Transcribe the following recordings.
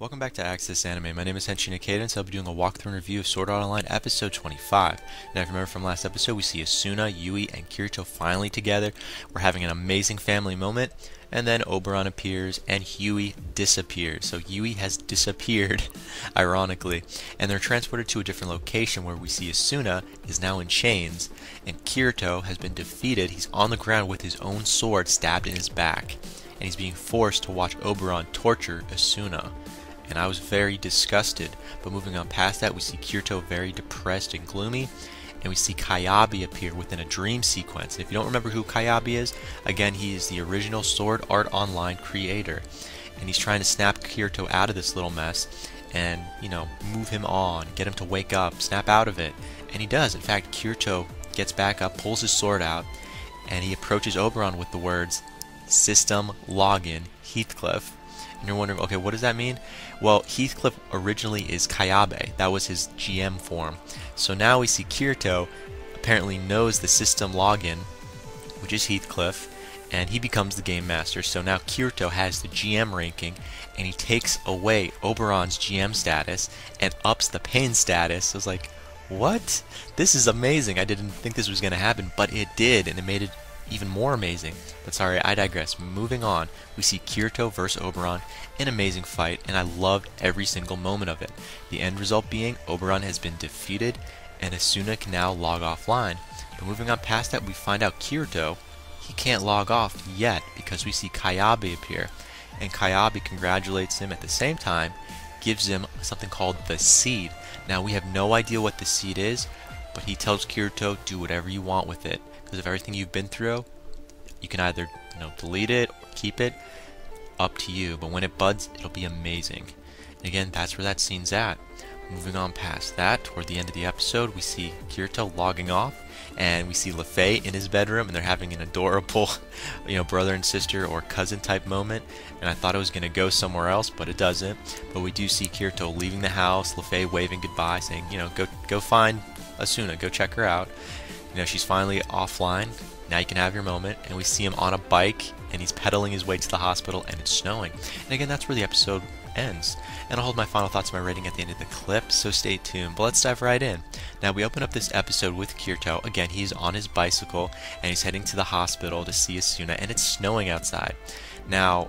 Welcome back to Access Anime. My name is Henshin Ikeda, and so I'll be doing a walkthrough and review of Sword Art Online episode 25. Now, if you remember from last episode, we see Asuna, Yui, and Kirito finally together. We're having an amazing family moment, and then Oberon appears, and Yui disappears. So Yui has disappeared, ironically, and they're transported to a different location where we see Asuna is now in chains, and Kirito has been defeated. He's on the ground with his own sword stabbed in his back, and he's being forced to watch Oberon torture Asuna. And I was very disgusted. But moving on past that, we see Kirito very depressed and gloomy, and we see Kayabi appear within a dream sequence. And if you don't remember who Kayabi is, again, he is the original Sword Art Online creator, and he's trying to snap Kirito out of this little mess and, move him on, get him to wake up, snap out of it. And he does. In fact, Kirito gets back up, pulls his sword out, and he approaches Oberon with the words, "System Login Heathcliff." And you're wondering, okay, what does that mean? Well, Heathcliff originally is Kayabe. That was his GM form. So now we see Kirito apparently knows the system login, which is Heathcliff, and he becomes the game master. So now Kirito has the GM ranking, and he takes away Oberon's GM status and ups the pain status. I was like, what? This is amazing. I didn't think this was going to happen, but it did, and it made it even more amazing. But sorry, I digress. Moving on, we see Kirito versus Oberon, an amazing fight, and I loved every single moment of it. The end result being Oberon has been defeated, and Asuna can now log offline. But moving on past that, we find out Kirito, he can't log off yet because we see Kayabe appear, and Kayabe congratulates him at the same time, gives him something called the seed. Now we have no idea what the seed is, but he tells Kirito, do whatever you want with it. Because of everything you've been through, you can either delete it or keep it, up to you. But when it buds, it'll be amazing. And again, that's where that scene's at. Moving on past that, toward the end of the episode, we see Kirito logging off, and we see LeFay in his bedroom, and they're having an adorable, brother and sister or cousin type moment. And I thought it was going to go somewhere else, but it doesn't. But we do see Kirito leaving the house, LeFay waving goodbye, saying, go find Asuna, go check her out. She's finally offline. Now you can have your moment. And we see him on a bike, and he's pedaling his way to the hospital, and it's snowing. And again, that's where the episode ends. And I'll hold my final thoughts and my rating at the end of the clip, so stay tuned. But let's dive right in. Now, we open up this episode with Kirito. Again, he's on his bicycle, and he's heading to the hospital to see Asuna, and it's snowing outside. Now,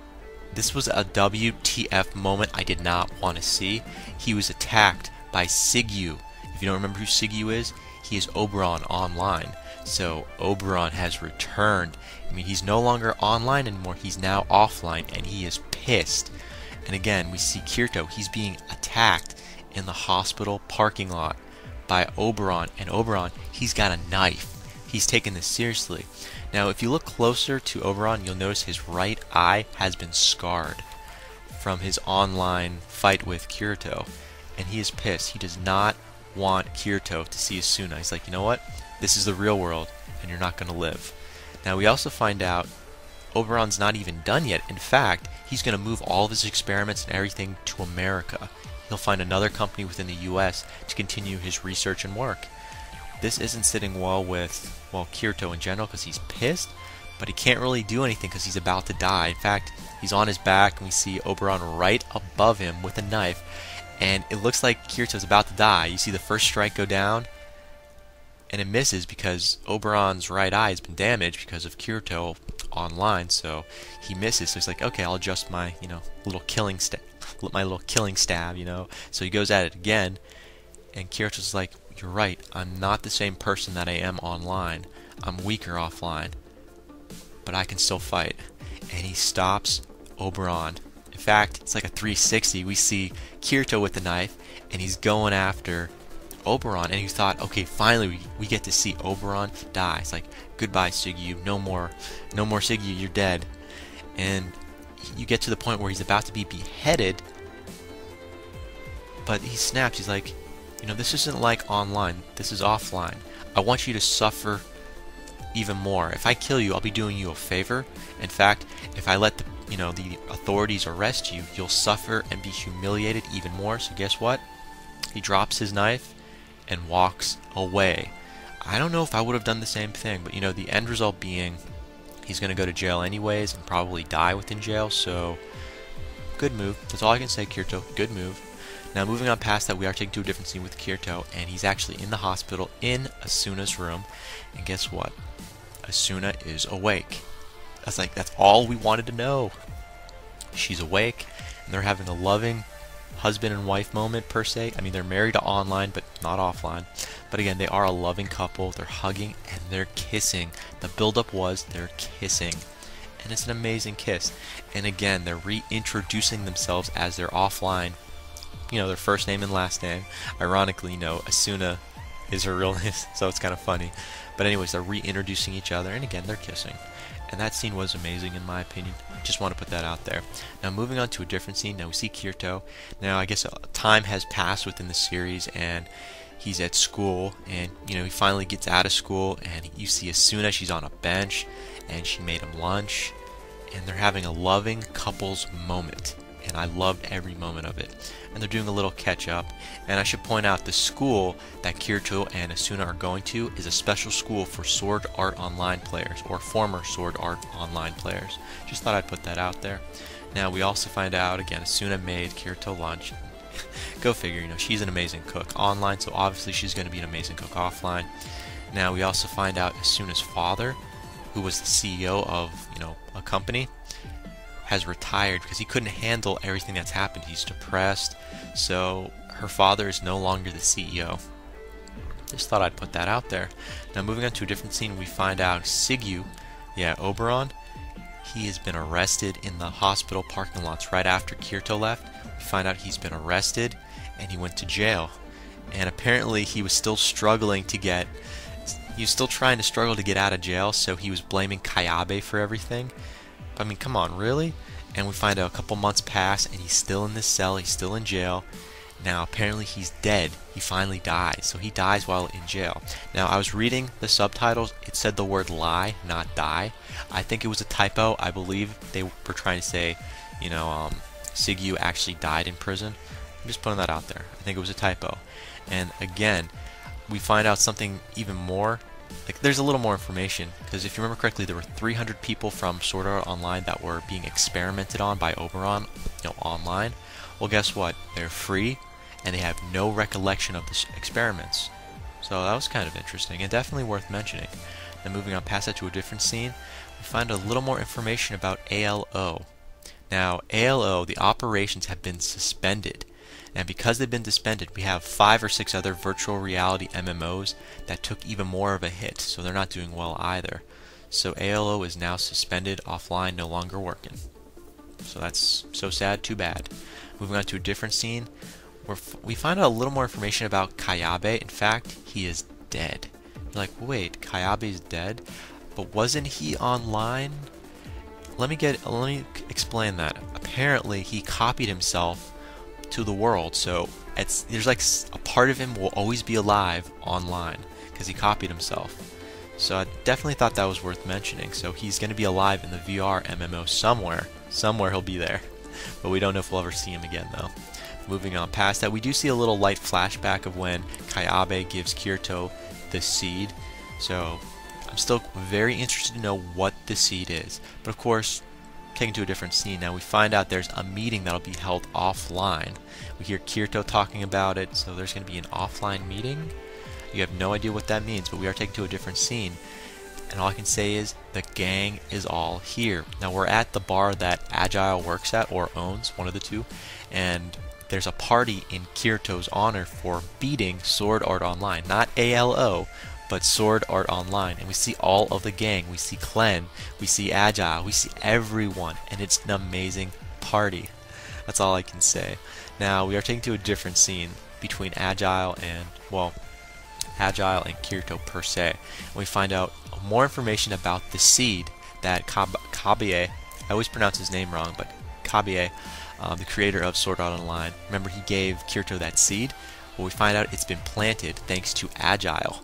this was a WTF moment I did not want to see. He was attacked by Sigyu. If you don't remember who Sigyu is, he is Oberon online. So Oberon has returned. He's no longer online anymore. He's now offline, and he is pissed. And again, we see Kirito. He's being attacked in the hospital parking lot by Oberon. And Oberon, he's got a knife. He's taking this seriously. Now, if you look closer to Oberon, you'll notice his right eye has been scarred from his online fight with Kirito. And he is pissed. He does not want Kirito to see Asuna. He's like, you know what? This is the real world, and you're not going to live. Now, we also find out Oberon's not even done yet. In fact, he's going to move all of his experiments and everything to America. He'll find another company within the US to continue his research and work. This isn't sitting well with, Kirito in general, because he's pissed, but he can't really do anything because he's about to die. In fact, he's on his back, and we see Oberon right above him with a knife. And it looks like Kirito's about to die. You see the first strike go down, and it misses because Oberon's right eye has been damaged because of Kirito online. So he misses. So he's like, okay, I'll adjust my, little killing stab. So he goes at it again, and Kirito's like, you're right. I'm not the same person that I am online. I'm weaker offline, but I can still fight. And he stops Oberon. In fact, it's like a 360. We see Kirito with the knife, and he's going after Oberon, and he thought, okay, finally we get to see Oberon die. It's like, goodbye, Sigyu. No more Sigyu. You're dead. And you get to the point where he's about to be beheaded, but he snaps. He's like, this isn't like online. This is offline. I want you to suffer even more. If I kill you, I'll be doing you a favor. In fact, if I let the authorities arrest you, you'll suffer and be humiliated even more. So guess what? He drops his knife and walks away. I don't know if I would have done the same thing, but the end result being he's going to go to jail anyways and probably die within jail, so good move. That's all I can say, Kirito. Good move. Now, moving on past that, we are taken to a different scene with Kirito, and he's actually in the hospital in Asuna's room. And guess what? Asuna is awake. That's all we wanted to know. She's awake, and they're having a loving husband and wife moment, per se. I mean, they're married online, but not offline. But again, they are a loving couple. They're hugging, and they're kissing. The build-up was they're kissing. And it's an amazing kiss. And again, they're reintroducing themselves as they're offline. You know, their first name and last name. Ironically, Asuna is her real name, so it's kind of funny. But anyways, they're reintroducing each other, and again, they're kissing. And that scene was amazing, in my opinion. Just want to put that out there. Now, moving on to a different scene. Now, we see Kirito. Now, I guess time has passed within the series, and he's at school. And, he finally gets out of school, and you see Asuna. She's on a bench, and she made him lunch. And they're having a loving couples moment. And I loved every moment of it. And they're doing a little catch-up. And I should point out, the school that Kirito and Asuna are going to is a special school for Sword Art Online players, or former Sword Art Online players. Just thought I'd put that out there. Now, we also find out, again, Asuna made Kirito lunch. Go figure, she's an amazing cook online, so obviously she's going to be an amazing cook offline. Now, we also find out Asuna's father, who was the CEO of, a company, has retired because he couldn't handle everything that's happened. He's depressed, so her father is no longer the CEO. Just thought I'd put that out there. Now, moving on to a different scene, we find out Sigyu, Oberon, he has been arrested in the hospital parking lots right after Kirito left. We find out he's been arrested and he went to jail. And apparently he was still struggling to get, he was still trying to struggle to get out of jail, so he was blaming Kayabe for everything. I mean, come on, really? And we find out a couple months pass, and he's still in this cell, he's still in jail. Now, apparently he's dead. He finally dies. So he dies while in jail. Now, I was reading the subtitles. It said the word lie, not die. I think it was a typo. I believe they were trying to say, Sigyu actually died in prison. I'm just putting that out there. I think it was a typo. And again, we find out something even more. There's a little more information, because if you remember correctly, there were 300 people from Sword Art Online that were being experimented on by Oberon, online. Well, guess what? They're free, and they have no recollection of the experiments. So that was kind of interesting, and definitely worth mentioning. Then moving on past that to a different scene, we find a little more information about ALO. Now, ALO, the operations have been suspended. And because they've been suspended, we have 5 or 6 other virtual reality MMOs that took even more of a hit, so they're not doing well either. So ALO is now suspended, offline, no longer working. So that's so sad, too bad. Moving on to a different scene, where we find out a little more information about Kayabe. In fact, he is dead. You're like, wait, Kayabe is dead? But wasn't he online? Let me explain that. Apparently, he copied himself to the world, so there's a part of him will always be alive online because he copied himself. So I definitely thought that was worth mentioning. So he's going to be alive in the VR MMO somewhere. Somewhere he'll be there, but we don't know if we'll ever see him again, though. Moving on past that, we do see a little light flashback of when Kayabe gives Kirito the seed. So I'm still very interested to know what the seed is, but of course, taken to a different scene now, we find out there's a meeting that'll be held offline. We hear Kirito talking about it, so there's going to be an offline meeting. You have no idea what that means, but we are taken to a different scene, and all I can say is the gang is all here. Now, we're at the bar that Agile works at, or owns, one of the two, and there's a party in Kirito's honor for beating Sword Art Online. Not ALO, but Sword Art Online, and we see all of the gang. We see Clen, we see Agile, we see everyone, and it's an amazing party. That's all I can say. Now, we are taken to a different scene between Agile and Kirito per se. And we find out more information about the seed that Kabe, I always pronounce his name wrong, but Kabe, the creator of Sword Art Online, remember he gave Kirito that seed? Well, we find out it's been planted thanks to Agile.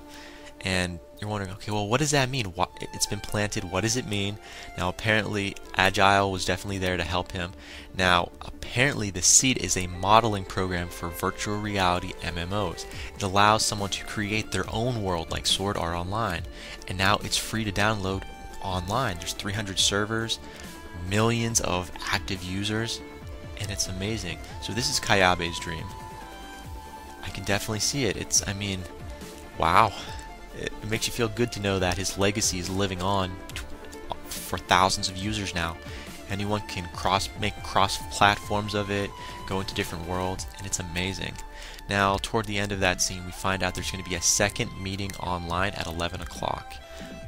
And you're wondering, okay, well, what does that mean? It's been planted, what does it mean? Now, apparently, Agile was definitely there to help him. Now, apparently, the seed is a modeling program for virtual reality MMOs. It allows someone to create their own world like Sword Art Online. And now it's free to download online. There's 300 servers, millions of active users, and it's amazing. So this is Kayabe's dream. I can definitely see it. I mean, wow. It makes you feel good to know that his legacy is living on for thousands of users now. Anyone can make cross platforms of it, go into different worlds, and it's amazing. Now, toward the end of that scene, we find out there's going to be a second meeting online at 11 o'clock.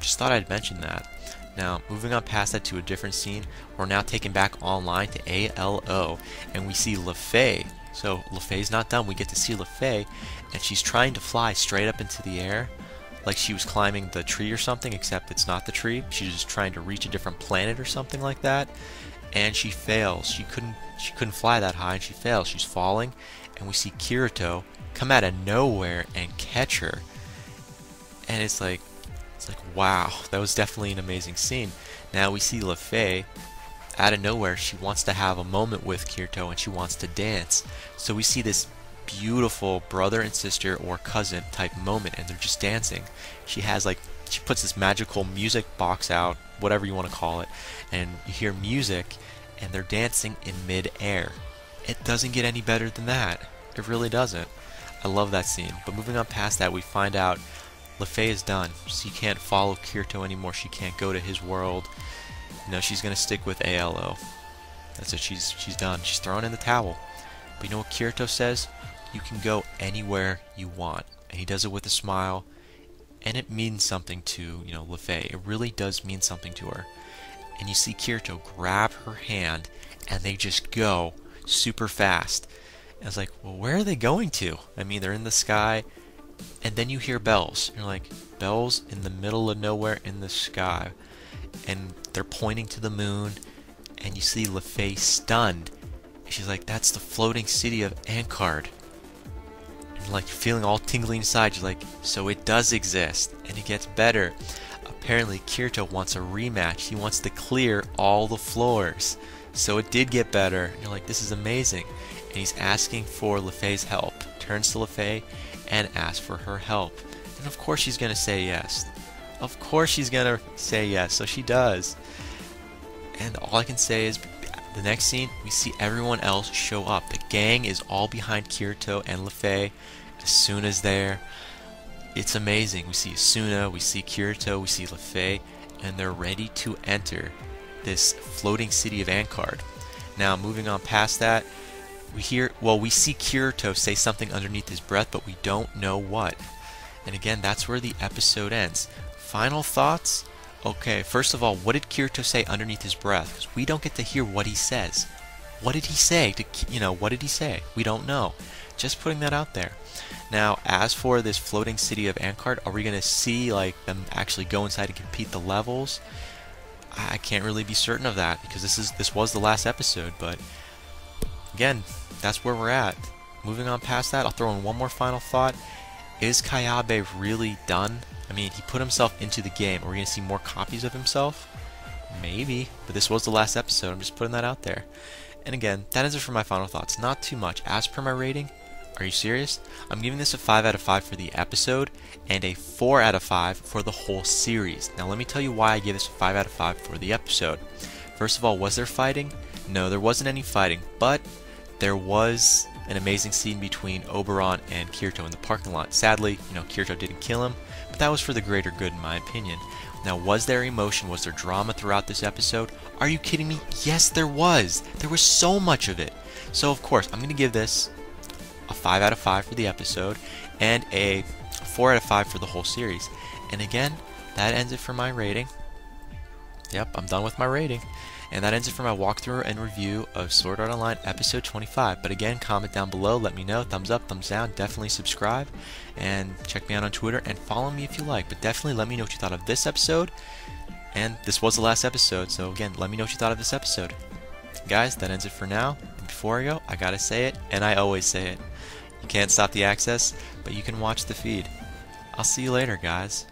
Just thought I'd mention that. Now, moving on past that to a different scene, we're now taken back online to ALO, and we see LeFay. So, LeFay's not done. We get to see LeFay, and she's trying to fly straight up into the air, like she was climbing the tree or something, except it's not the tree. She's just trying to reach a different planet or something like that, and she fails. She couldn't fly that high, and she fails. She's falling, and we see Kirito come out of nowhere and catch her, and it's like wow, that was definitely an amazing scene. Now we see LeFay out of nowhere. She wants to have a moment with Kirito, and she wants to dance. So we see this beautiful brother and sister or cousin type moment, and they're just dancing. She puts this magical music box out, whatever you want to call it, and you hear music, and they're dancing in mid-air. It doesn't get any better than that. It really doesn't. I love that scene. But moving on past that, we find out LeFay is done. She can't follow Kirito anymore. She can't go to his world. No, she's gonna stick with ALO. That's it. She's done. She's throwing in the towel. But you know what Kirito says? You can go anywhere you want. And he does it with a smile, and it means something to, LeFay. It really does mean something to her. And you see Kirito grab her hand, and they just go super fast. And it's like, well, where are they going to? I mean, they're in the sky, and then you hear bells. You're like, bells in the middle of nowhere in the sky. And they're pointing to the moon, and you see LeFay stunned. And she's like, that's the floating city of Ankard. And like, you're feeling all tingly inside. You're like, so it does exist. And it gets better. Apparently, Kirito wants a rematch. He wants to clear all the floors. So it did get better. And you're like, this is amazing. And he's asking for LeFay's help. Turns to LeFay and asks for her help. And of course she's going to say yes. Of course she's going to say yes. So she does. And all I can say is, the next scene, we see everyone else show up. The gang is all behind Kirito and LeFay. As soon as they're... It's amazing. We see Asuna, we see Kirito, we see LeFay, and they're ready to enter this floating city of Ankard. Now, moving on past that, we see Kirito say something underneath his breath, but we don't know what. And again, that's where the episode ends. Final thoughts? Okay, first of all, what did Kirito say underneath his breath? Because we don't get to hear what he says. What did he say? What did he say? We don't know. Just putting that out there. Now, as for this floating city of Ankard, are we going to see them actually go inside and compete the levels? I can't really be certain of that, because this was the last episode, but again, that's where we're at. Moving on past that, I'll throw in one more final thought. Is Kayabe really done? I mean, he put himself into the game. Are we going to see more copies of himself? Maybe, but this was the last episode. I'm just putting that out there. And again, that is it for my final thoughts. Not too much. As per my rating, are you serious? I'm giving this a 5 out of 5 for the episode and a 4 out of 5 for the whole series. Now let me tell you why I gave this a 5 out of 5 for the episode. First of all, was there fighting? No, there wasn't any fighting, but there was an amazing scene between Oberon and Kirito in the parking lot. Sadly, Kirito didn't kill him, but that was for the greater good in my opinion. Now, was there emotion? Was there drama throughout this episode? Are you kidding me? Yes, there was. There was so much of it. So, of course, I'm going to give this a 5 out of 5 for the episode and a 4 out of 5 for the whole series. And again, that ends it for my rating. Yep, I'm done with my rating. And that ends it for my walkthrough and review of Sword Art Online episode 25. But again, comment down below, let me know, thumbs up, thumbs down, definitely subscribe, and check me out on Twitter, and follow me if you like. But definitely let me know what you thought of this episode, and this was the last episode, so again, let me know what you thought of this episode. Guys, that ends it for now, and before I go, I gotta say it, and I always say it. You can't stop the access, but you can watch the feed. I'll see you later, guys.